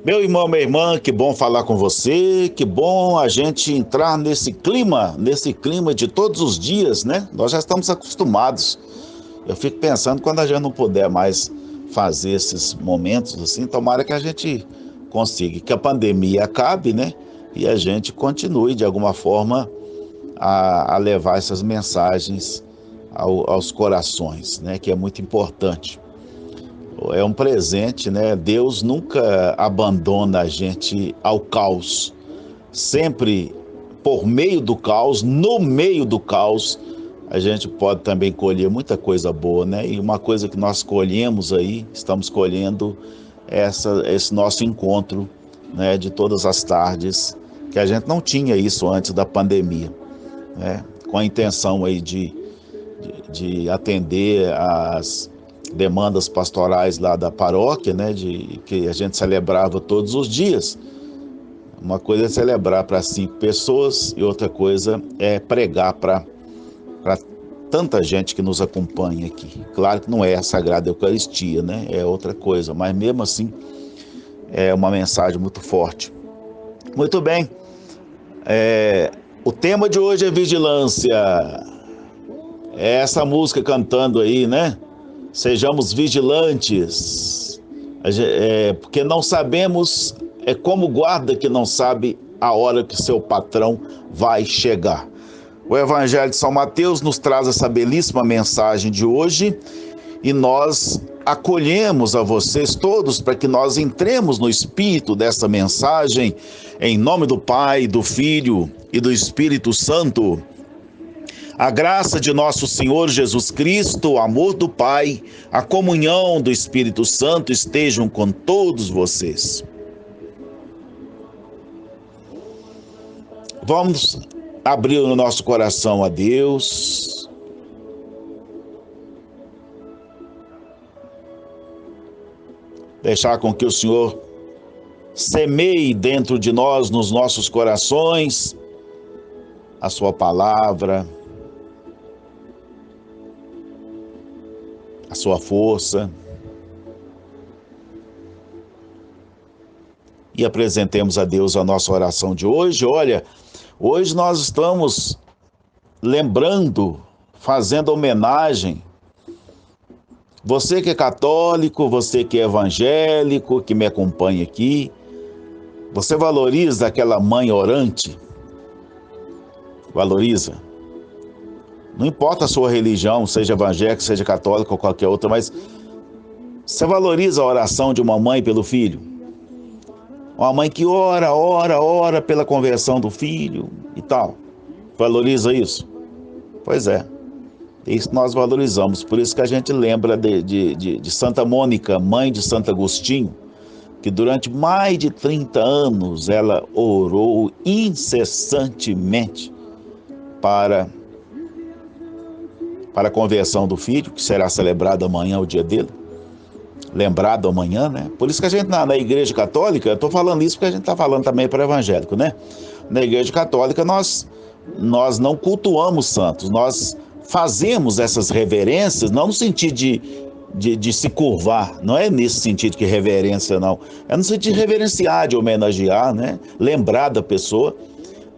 Meu irmão, minha irmã, que bom falar com você, que bom a gente entrar nesse clima de todos os dias, né? Nós já estamos acostumados. Eu fico pensando quando a gente não puder mais fazer esses momentos assim, tomara que a gente consiga, que a pandemia acabe, né? E a gente continue de alguma forma a levar essas mensagens aos corações, né? Que é muito importante. É um presente, né? Deus nunca abandona a gente ao caos. Sempre por meio do caos, no meio do caos, a gente pode também colher muita coisa boa, né? E uma coisa que nós colhemos aí, estamos colhendo esse nosso encontro, né? De todas as tardes, que a gente não tinha isso antes da pandemia, né? Com a intenção aí de atender as demandas pastorais lá da paróquia, né, que a gente celebrava todos os dias. Uma coisa é celebrar para 5 pessoas e outra coisa é pregar para tanta gente que nos acompanha aqui. Claro que não é a Sagrada Eucaristia, né, é outra coisa, mas mesmo assim é uma mensagem muito forte. Muito bem, o tema de hoje é vigilância. É essa música cantando aí, né? Sejamos vigilantes, porque não sabemos, é como guarda que não sabe a hora que seu patrão vai chegar. O Evangelho de São Mateus nos traz essa belíssima mensagem de hoje e nós acolhemos a vocês todos para que nós entremos no espírito dessa mensagem, em nome do Pai, do Filho e do Espírito Santo. A graça de nosso Senhor Jesus Cristo, o amor do Pai, a comunhão do Espírito Santo estejam com todos vocês. Vamos abrir o nosso coração a Deus. Deixar com que o Senhor semeie dentro de nós, nos nossos corações, a sua palavra, a sua força, e apresentemos a Deus a nossa oração de hoje. Olha, hoje nós estamos lembrando, fazendo homenagem, você que é católico, você que é evangélico, que me acompanha aqui, você valoriza aquela mãe orante? Valoriza? Não importa a sua religião, seja evangélica, seja católica ou qualquer outra, mas você valoriza a oração de uma mãe pelo filho? Uma mãe que ora pela conversão do filho e tal. Valoriza isso? Pois é. Isso nós valorizamos. Por isso que a gente lembra de Santa Mônica, mãe de Santo Agostinho, que durante mais de 30 anos ela orou incessantemente para a conversão do filho, que será celebrado amanhã, o dia dele, lembrado amanhã, né? Por isso que a gente na Igreja Católica, eu estou falando isso porque a gente está falando também para o evangélico, né? Na Igreja Católica nós não cultuamos santos, nós fazemos essas reverências, não no sentido de se curvar, não é nesse sentido que reverência, não. É no sentido de reverenciar, de homenagear, né? Lembrar da pessoa.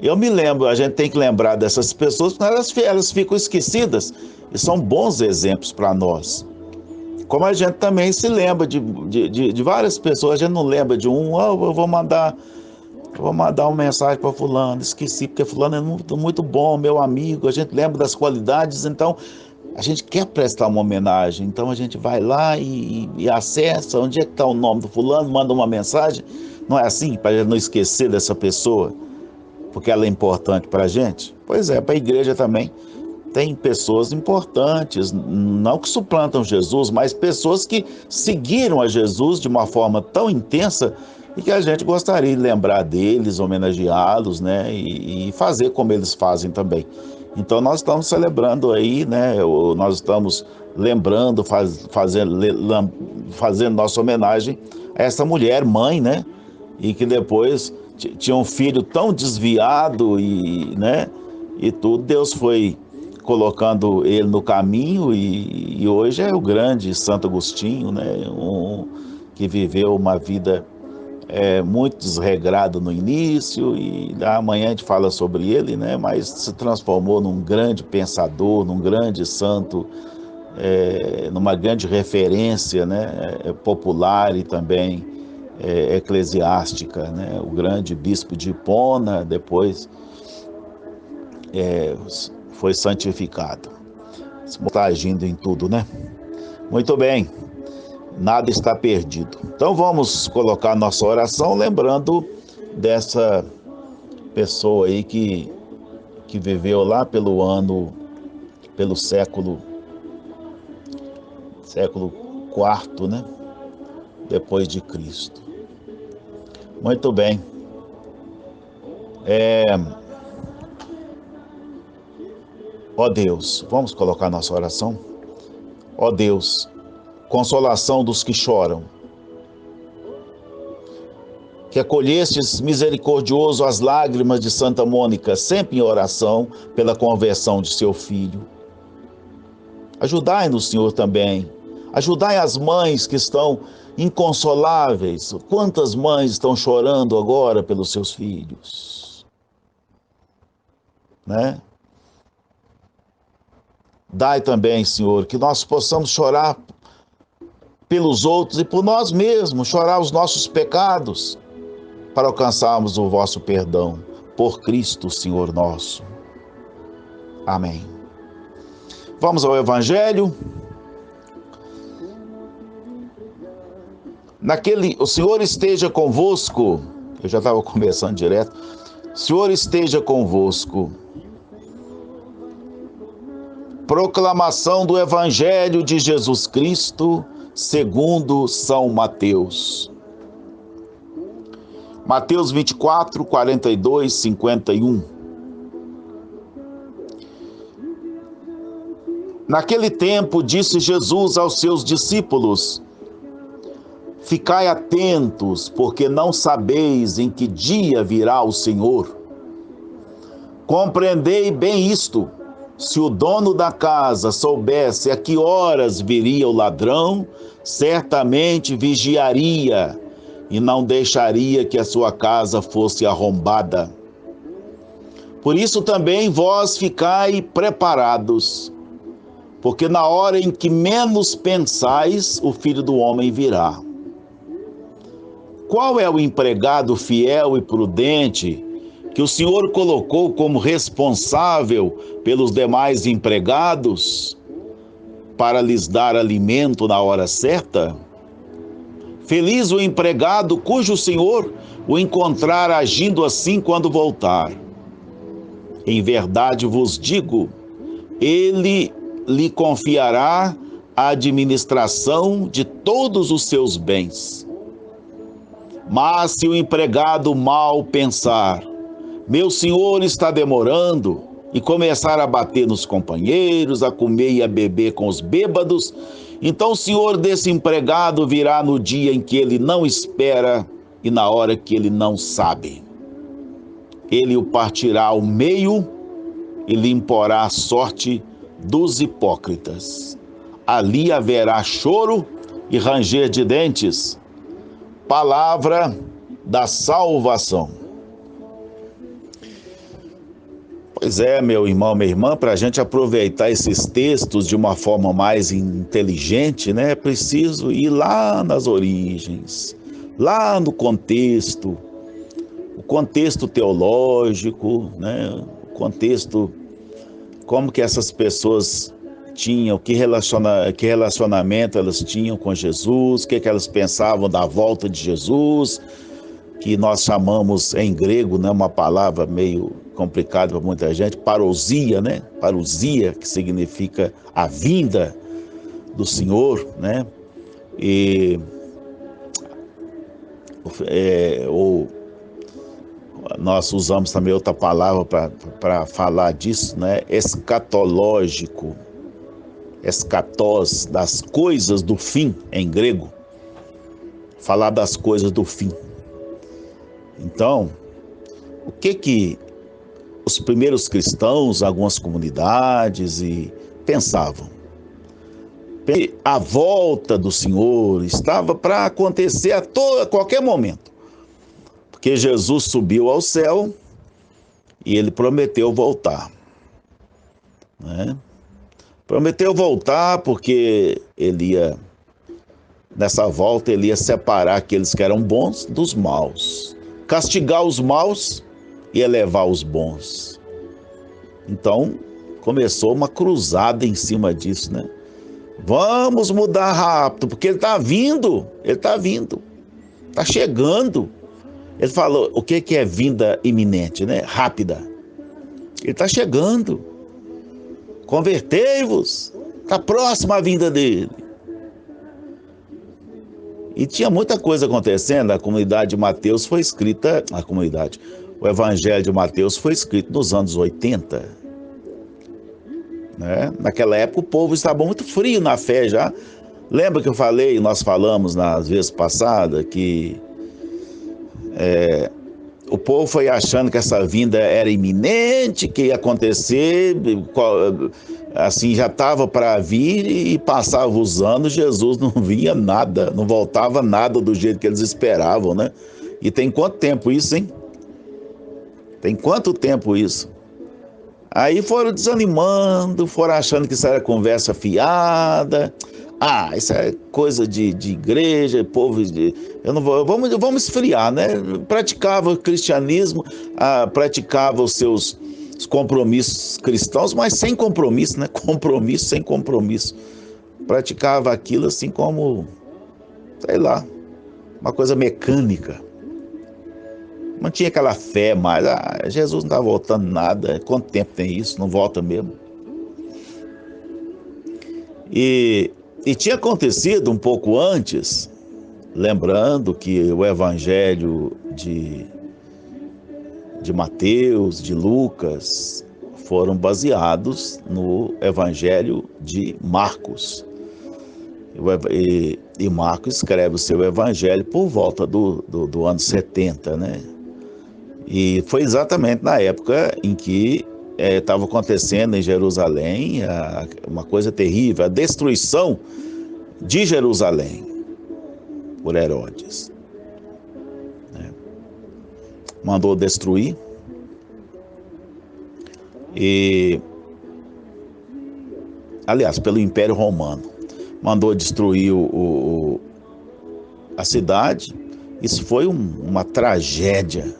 Eu me lembro, a gente tem que lembrar dessas pessoas, porque elas ficam esquecidas e são bons exemplos para nós. Como a gente também se lembra de várias pessoas, a gente não lembra de eu vou mandar uma mensagem para fulano, esqueci, porque fulano é muito bom, meu amigo, a gente lembra das qualidades, então a gente quer prestar uma homenagem, então a gente vai lá e acessa, onde é que está o nome do fulano, manda uma mensagem, não é assim? Para a gente não esquecer dessa pessoa, porque ela é importante para a gente? Pois é, para a igreja também tem pessoas importantes, não que suplantam Jesus, mas pessoas que seguiram a Jesus de uma forma tão intensa e que a gente gostaria de lembrar deles, homenageá-los, né, e fazer como eles fazem também. Então nós estamos celebrando aí, né, nós estamos lembrando, fazendo nossa homenagem a essa mulher, mãe, né, e que depois tinha um filho tão desviado né, e tudo, Deus foi colocando ele no caminho e hoje é o grande Santo Agostinho, né, que viveu uma vida muito desregrado no início, e amanhã a gente fala sobre ele, né? Mas se transformou num grande pensador, num grande santo, numa grande referência, né? Popular e também eclesiástica, né? O grande bispo de Hipona, depois foi santificado. Está agindo em tudo, né? Muito bem, nada está perdido. Então vamos colocar nossa oração lembrando dessa pessoa aí que viveu lá pelo século IV, né? Depois de Cristo. Muito bem. Ó Deus, vamos colocar nossa oração? Ó Deus, consolação dos que choram, que acolhestes misericordioso as lágrimas de Santa Mônica, sempre em oração pela conversão de seu filho. Ajudai-nos, Senhor, também. Ajudai as mães que estão inconsoláveis. Quantas mães estão chorando agora pelos seus filhos, né? Dai também, Senhor, que nós possamos chorar pelos outros e por nós mesmos, chorar os nossos pecados, para alcançarmos o vosso perdão, por Cristo, Senhor nosso. Amém. Vamos ao Evangelho. O Senhor esteja convosco. Eu já estava começando direto. O Senhor esteja convosco. Proclamação do Evangelho de Jesus Cristo, segundo São Mateus. Mateus 24, 42, 51. Naquele tempo, disse Jesus aos seus discípulos: ficai atentos, porque não sabeis em que dia virá o Senhor. Compreendei bem isto. Se o dono da casa soubesse a que horas viria o ladrão, certamente vigiaria e não deixaria que a sua casa fosse arrombada. Por isso também vós ficai preparados, porque na hora em que menos pensais, o Filho do Homem virá. Qual é o empregado fiel e prudente que o Senhor colocou como responsável pelos demais empregados para lhes dar alimento na hora certa? Feliz o empregado cujo Senhor o encontrar agindo assim quando voltar. Em verdade vos digo, ele lhe confiará a administração de todos os seus bens. Mas se o empregado mal pensar, meu senhor está demorando, e começar a bater nos companheiros, a comer e a beber com os bêbados, então o senhor desse empregado virá no dia em que ele não espera e na hora que ele não sabe. Ele o partirá ao meio e lhe imporá a sorte dos hipócritas. Ali haverá choro e ranger de dentes. Palavra da salvação. Pois é, meu irmão, minha irmã, para a gente aproveitar esses textos de uma forma mais inteligente, né, é preciso ir lá nas origens, lá no contexto, o contexto teológico, né, o contexto, como que essas pessoas tinham, que relacionamento elas tinham com Jesus, o que elas pensavam da volta de Jesus, que nós chamamos em grego, né, uma palavra meio complicada para muita gente, parousia, né? Parousia, que significa a vinda do Senhor, né? Ou nós usamos também outra palavra para falar disso, né? Escatológico, escatós, das coisas do fim, em grego. Falar das coisas do fim. Então, o que os primeiros cristãos, algumas comunidades, pensavam? A volta do Senhor estava para acontecer a qualquer momento. Porque Jesus subiu ao céu e ele prometeu voltar, né? Prometeu voltar porque nessa volta, ele ia separar aqueles que eram bons dos maus, castigar os maus e elevar os bons. Então, começou uma cruzada em cima disso, né? Vamos mudar rápido, porque ele está vindo, está chegando. Ele falou, o que é vinda iminente, né? Rápida. Ele está chegando. Convertei-vos, está próxima a vinda dele. E tinha muita coisa acontecendo. A comunidade de Mateus foi escrita, o Evangelho de Mateus foi escrito nos anos 80. Né? Naquela época o povo estava muito frio na fé já. Lembra que nós falamos nas vezes passadas, que o povo foi achando que essa vinda era iminente, que ia acontecer, assim, já estava para vir, e passavam os anos, Jesus não vinha nada, não voltava nada do jeito que eles esperavam, né? E tem quanto tempo isso, hein? Tem quanto tempo isso? Aí foram desanimando, foram achando que isso era conversa fiada. Ah, isso é coisa de igreja, povo de... Vamos esfriar, né? Praticava o cristianismo, praticava os seus compromissos cristãos, mas sem compromisso, né? Compromisso sem compromisso. Praticava aquilo assim como, sei lá, uma coisa mecânica. Não tinha aquela fé mais. Jesus não está voltando nada. Quanto tempo tem isso? Não volta mesmo. E tinha acontecido um pouco antes, lembrando que o Evangelho de Mateus, de Lucas, foram baseados no Evangelho de Marcos. E Marcos escreve o seu Evangelho por volta do ano 70, né? E foi exatamente na época em que estava acontecendo em Jerusalém uma coisa terrível, a destruição de Jerusalém por Herodes. Mandou destruir aliás, pelo Império Romano. Mandou destruir a cidade. Isso foi uma tragédia.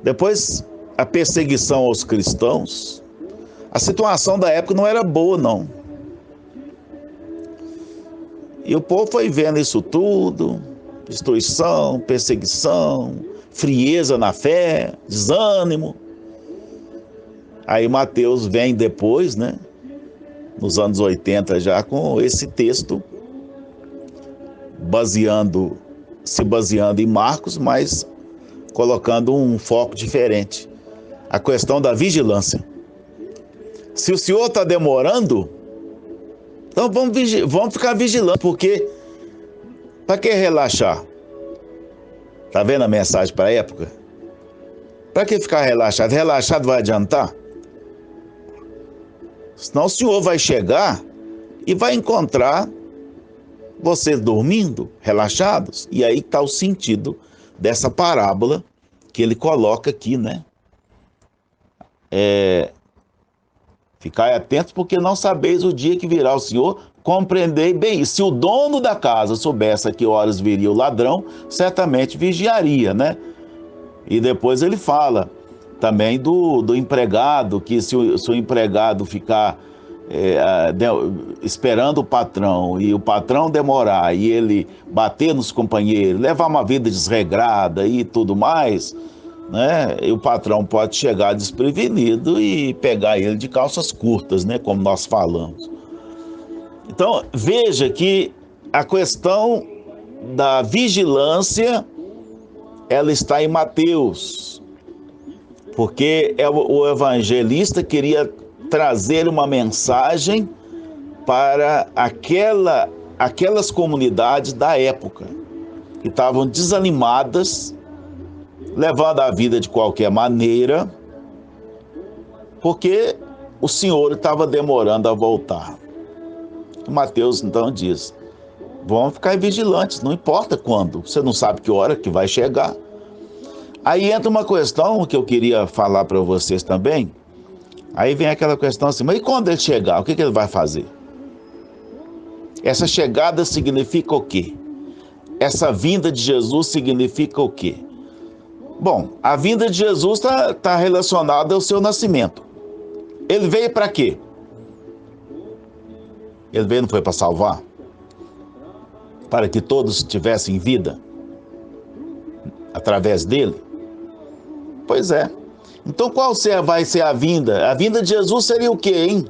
Depois, a perseguição aos cristãos. A situação da época não era boa, não. E o povo foi vendo isso tudo, destruição, perseguição, frieza na fé, desânimo. Aí Mateus vem depois, né, nos anos 80 já, com esse texto, se baseando em Marcos, mas colocando um foco diferente. A questão da vigilância. Se o Senhor está demorando, então vamos ficar vigilantes, porque para que relaxar? Está vendo a mensagem para a época? Para que ficar relaxado? Relaxado vai adiantar? Senão o Senhor vai chegar e vai encontrar vocês dormindo, relaxados. E aí está o sentido dessa parábola que ele coloca aqui, né? Ficai atentos, porque não sabeis o dia que virá o Senhor. Compreendei bem isso. Se o dono da casa soubesse a que horas viria o ladrão, certamente vigiaria, né? E depois ele fala também do empregado, que se o empregado ficar esperando o patrão, e o patrão demorar, e ele bater nos companheiros, levar uma vida desregrada e tudo mais, né? E o patrão pode chegar desprevenido e pegar ele de calças curtas, né? Como nós falamos. Então, veja que a questão da vigilância, ela está em Mateus, porque o evangelista queria trazer uma mensagem para aquelas comunidades da época, que estavam desanimadas, levando a vida de qualquer maneira, porque o Senhor estava demorando a voltar. Mateus então diz: Vamos ficar vigilantes, não importa quando. Você não sabe que hora que vai chegar. Aí entra uma questão que eu queria falar para vocês também. Aí vem aquela questão assim, mas e quando ele chegar, o que ele vai fazer? Essa chegada significa o quê? Essa vinda de Jesus significa o quê? Bom, a vinda de Jesus está relacionada ao seu nascimento. Ele veio para quê? Ele veio não foi para salvar? Para que todos tivessem vida? Através dele? Pois é. Então qual vai ser a vinda? A vinda de Jesus seria o quê, hein?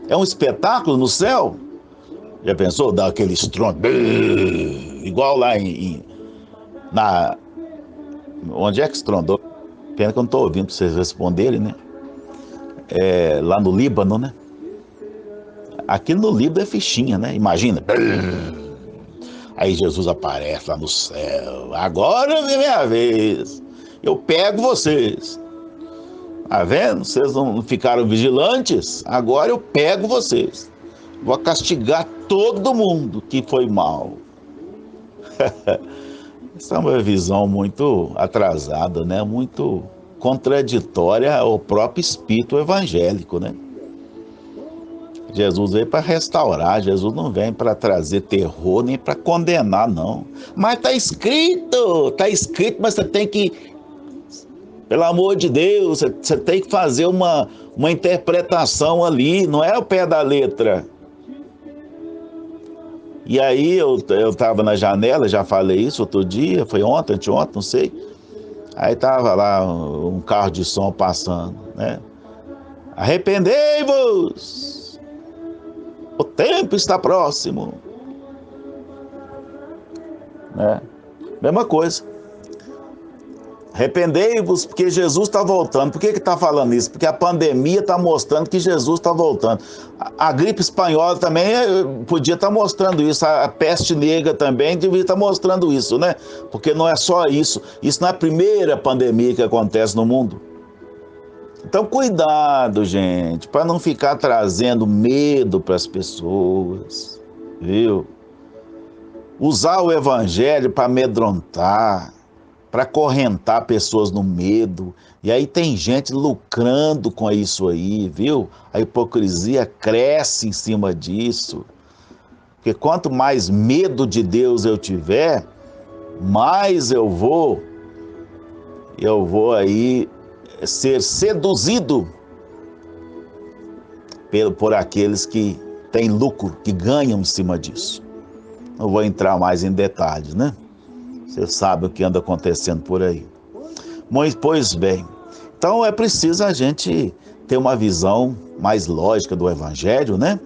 É um espetáculo no céu? Já pensou? Dar aquele estrondo? Igual lá onde é que estrondou? Pena que eu não estou ouvindo para vocês responderem, né? Lá no Líbano, né? Aqui no Líbano é fichinha, né? Imagina. Aí Jesus aparece lá no céu. Agora é minha vez. Eu pego vocês. Tá vendo? Vocês não ficaram vigilantes? Agora eu pego vocês. Vou castigar todo mundo que foi mal. Essa é uma visão muito atrasada, né? Muito contraditória ao próprio espírito evangélico, né? Jesus veio para restaurar, Jesus não vem para trazer terror nem para condenar, não. Mas está escrito, mas você tem que, pelo amor de Deus, você tem que fazer uma interpretação ali, não é o pé da letra. E aí eu estava na janela, já falei isso outro dia, foi ontem, anteontem, não sei. Aí estava lá um carro de som passando, né? Arrependei-vos! O tempo está próximo. Né? Mesma coisa. Arrependei-vos porque Jesus está voltando. Por que está falando isso? Porque a pandemia está mostrando que Jesus está voltando. A gripe espanhola também podia estar mostrando isso. A peste negra também devia estar mostrando isso, né? Porque não é só isso. Isso não é a primeira pandemia que acontece no mundo. Então, cuidado, gente, para não ficar trazendo medo para as pessoas, viu? Usar o evangelho para amedrontar, para acorrentar pessoas no medo. E aí tem gente lucrando com isso aí, viu? A hipocrisia cresce em cima disso. Porque quanto mais medo de Deus eu tiver, mais eu vou aí ser seduzido por aqueles que têm lucro, que ganham em cima disso. Não vou entrar mais em detalhes, né? Você sabe o que anda acontecendo por aí. Mas, pois bem, então é preciso a gente ter uma visão mais lógica do Evangelho, né?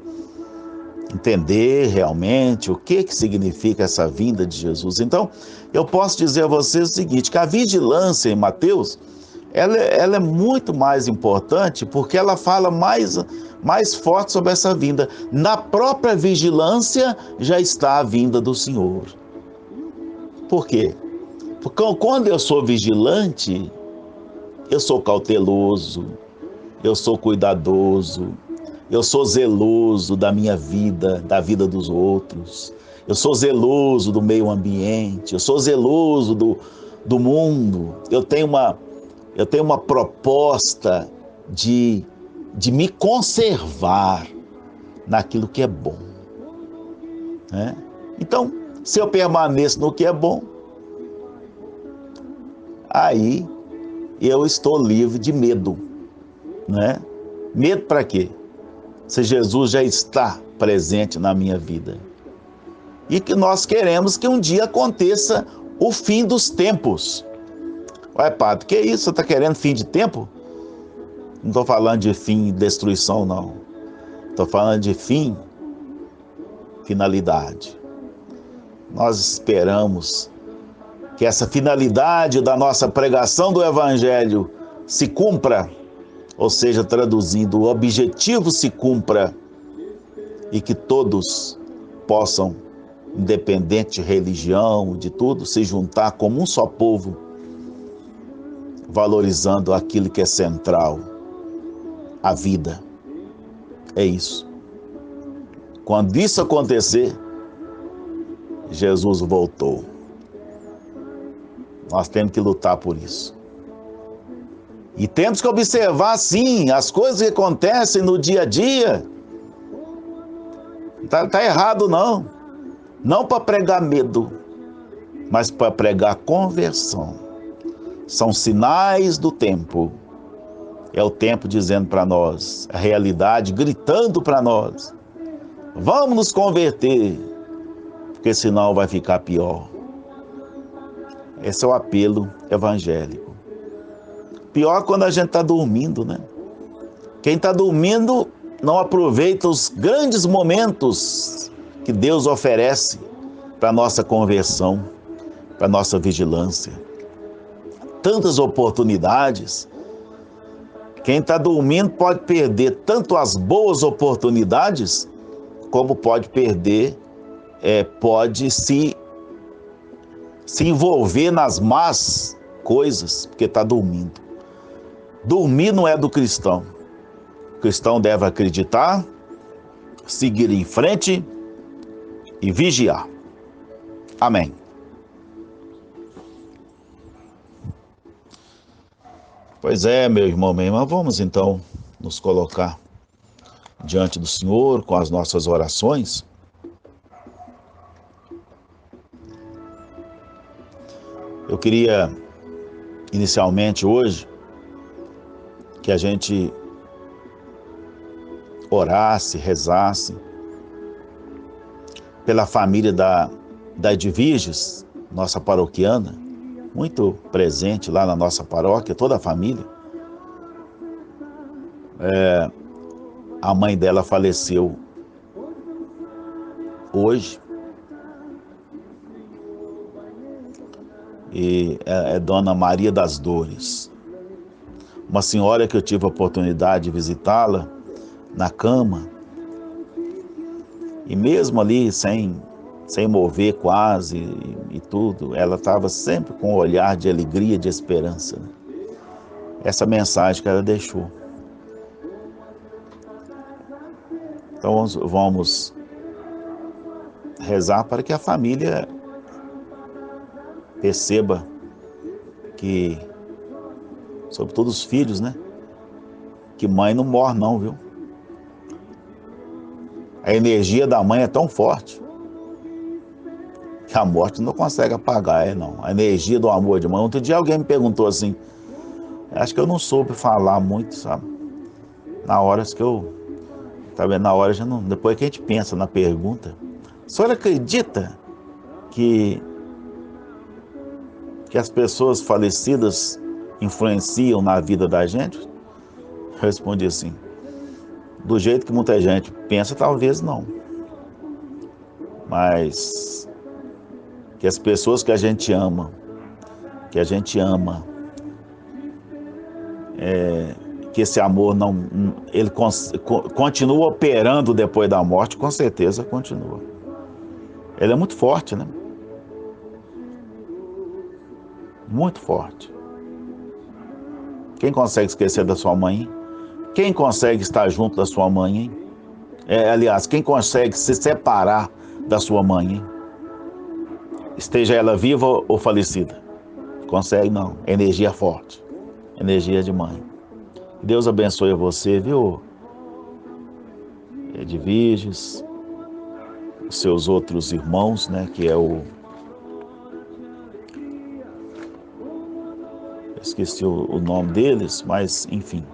Entender realmente o que significa essa vinda de Jesus. Então, eu posso dizer a vocês o seguinte, que a vigilância em Mateus, ela é muito mais importante porque ela fala mais forte sobre essa vinda. Na própria vigilância já está a vinda do Senhor. Por quê? Porque quando eu sou vigilante, eu sou cauteloso, eu sou cuidadoso, eu sou zeloso da minha vida, da vida dos outros, eu sou zeloso do meio ambiente, eu sou zeloso do mundo, eu tenho uma proposta de me conservar naquilo que é bom. Né? Então, se eu permaneço no que é bom, aí eu estou livre de medo. Né? Medo para quê? Se Jesus já está presente na minha vida. E que nós queremos que um dia aconteça o fim dos tempos. Ué, padre, que isso? Você está querendo fim de tempo? Não estou falando de fim de destruição, não. Estou falando de finalidade. Nós esperamos que essa finalidade da nossa pregação do Evangelho se cumpra, ou seja, traduzindo, o objetivo se cumpra e que todos possam, independente de religião, de tudo, se juntar como um só povo, valorizando aquilo que é central, a vida. É isso. Quando isso acontecer, Jesus voltou. Nós temos que lutar por isso. E temos que observar, sim, as coisas que acontecem no dia a dia. Tá errado, não. Não para pregar medo, mas para pregar conversão. São sinais do tempo. É o tempo dizendo para nós, a realidade gritando para nós. Vamos nos converter, porque senão vai ficar pior. Esse é o apelo evangélico. Pior quando a gente está dormindo, né? Quem está dormindo não aproveita os grandes momentos que Deus oferece para a nossa conversão, para a nossa vigilância. Tantas oportunidades. Quem está dormindo pode perder tanto as boas oportunidades, como pode perder, pode se envolver nas más coisas, porque está dormindo. Dormir não é do cristão. O cristão deve acreditar, seguir em frente e vigiar. Amém. Pois é, meu irmão, minha irmã, vamos então nos colocar diante do Senhor com as nossas orações. Eu queria, inicialmente hoje, que a gente orasse, rezasse pela família da Edviges, nossa paroquiana, muito presente lá na nossa paróquia, toda a família. A mãe dela faleceu hoje. E é Dona Maria das Dores. Uma senhora que eu tive a oportunidade de visitá-la na cama. E mesmo ali, sem mover quase e tudo, ela estava sempre com um olhar de alegria, de esperança. Essa mensagem que ela deixou. Então vamos rezar para que a família perceba que, sobretudo os filhos, né? Que mãe não morre não, viu? A energia da mãe é tão forte que a morte não consegue apagar, não. A energia do amor de mãe. Outro dia alguém me perguntou assim, acho que eu não soube falar muito, sabe? Na hora que eu... Tá vendo? Na hora já não... Depois que a gente pensa na pergunta, a senhora acredita que as pessoas falecidas influenciam na vida da gente? Eu respondi assim, do jeito que muita gente pensa, talvez não. Mas que as pessoas que a gente ama, que esse amor não, ele continua operando depois da morte, com certeza continua. Ele é muito forte, né? Muito forte. Quem consegue esquecer da sua mãe? Quem consegue estar junto da sua mãe, hein? Aliás, quem consegue se separar da sua mãe, hein? Esteja ela viva ou falecida? Consegue não. Energia forte. Energia de mãe. Deus abençoe você, viu? Edviges, os seus outros irmãos, né? Que é o... Esqueci o nome deles, mas enfim.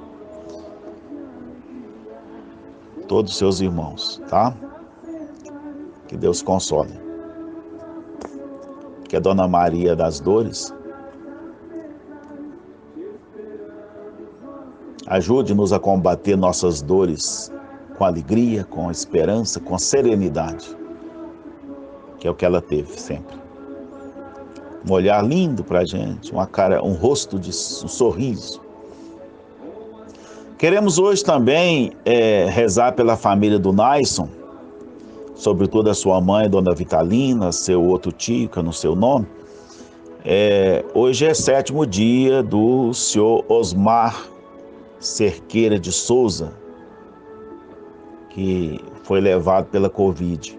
Todos os seus irmãos, tá? Que Deus console. Que a Dona Maria das Dores ajude-nos a combater nossas dores com alegria, com esperança, com serenidade, que é o que ela teve sempre. Um olhar lindo para a gente, uma cara, um rosto de um sorriso. Queremos hoje também rezar pela família do Naison, sobretudo a sua mãe, Dona Vitalina, seu outro tio, que eu não sei o nome. Hoje é 7º dia do senhor Osmar Cerqueira de Souza, que foi levado pela Covid.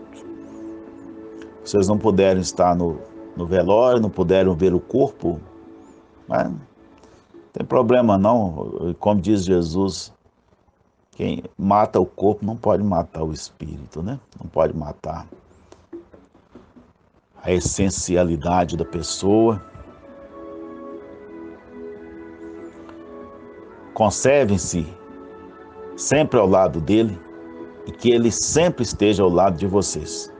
Vocês não puderam estar no velório, não puderam ver o corpo, mas não tem problema não. Como diz Jesus, quem mata o corpo não pode matar o espírito, né? Não pode matar a essencialidade da pessoa. Conservem-se sempre ao lado dele e que ele sempre esteja ao lado de vocês,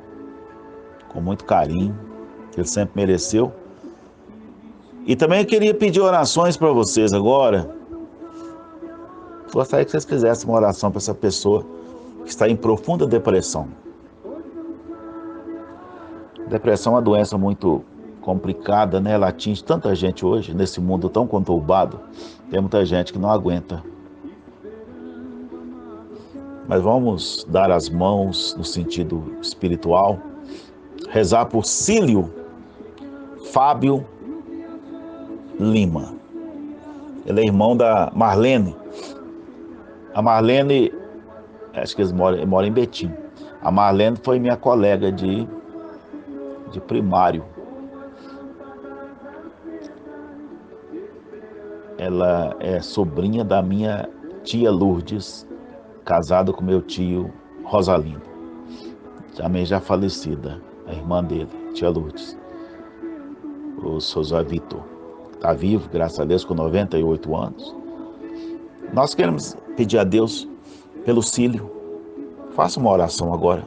com muito carinho, que ele sempre mereceu. E também eu queria pedir orações para vocês agora. Gostaria que vocês fizessem uma oração para essa pessoa que está em profunda depressão. Depressão é uma doença muito complicada, né? Ela atinge tanta gente hoje, nesse mundo tão conturbado. Tem muita gente que não aguenta. Mas vamos dar as mãos no sentido espiritual, rezar por Cílio Fábio Lima. Ele é irmão da Marlene. A Marlene, acho que eles moram em Betim. A Marlene foi minha colega de primário. Ela é sobrinha da minha tia Lourdes, casada com meu tio Rosalino, também já falecida, a irmã dele, tia Lourdes. O José Vitor está vivo, graças a Deus, com 98 anos. Nós queremos pedir a Deus pelo Cílio. Faça uma oração agora.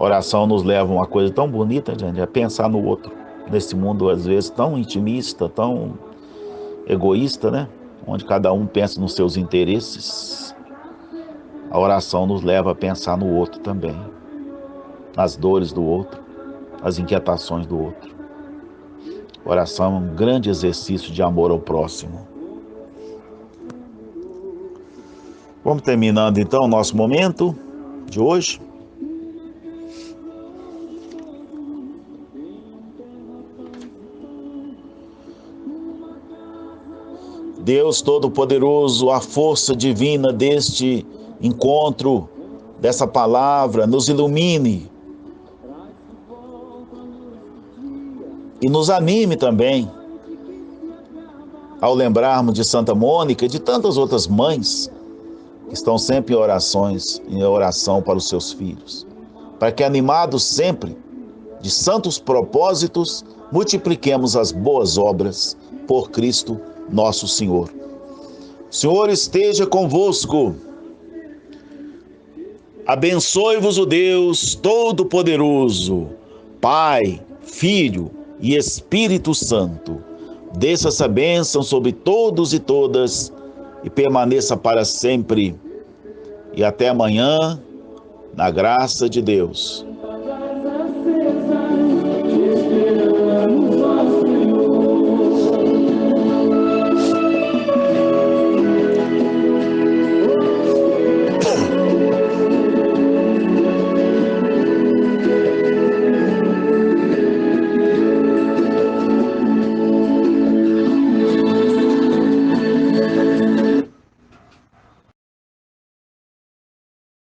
Oração nos leva a uma coisa tão bonita, gente, é pensar no outro. Nesse mundo, às vezes, tão intimista, tão egoísta, né? Onde cada um pensa nos seus interesses. A oração nos leva a pensar no outro também. Nas dores do outro, nas inquietações do outro. Oração é um grande exercício de amor ao próximo. Vamos terminando então o nosso momento de hoje. Deus Todo-Poderoso, a força divina deste encontro, dessa palavra, nos ilumine e nos anime também ao lembrarmos de Santa Mônica e de tantas outras mães que estão sempre em oração para os seus filhos, para que, animados sempre de santos propósitos, multipliquemos as boas obras por Cristo nosso Senhor. O Senhor esteja convosco. Abençoe-vos o Deus Todo-Poderoso, Pai, Filho e Espírito Santo. Desça essa bênção sobre todos e todas e permaneça para sempre. E até amanhã, na graça de Deus.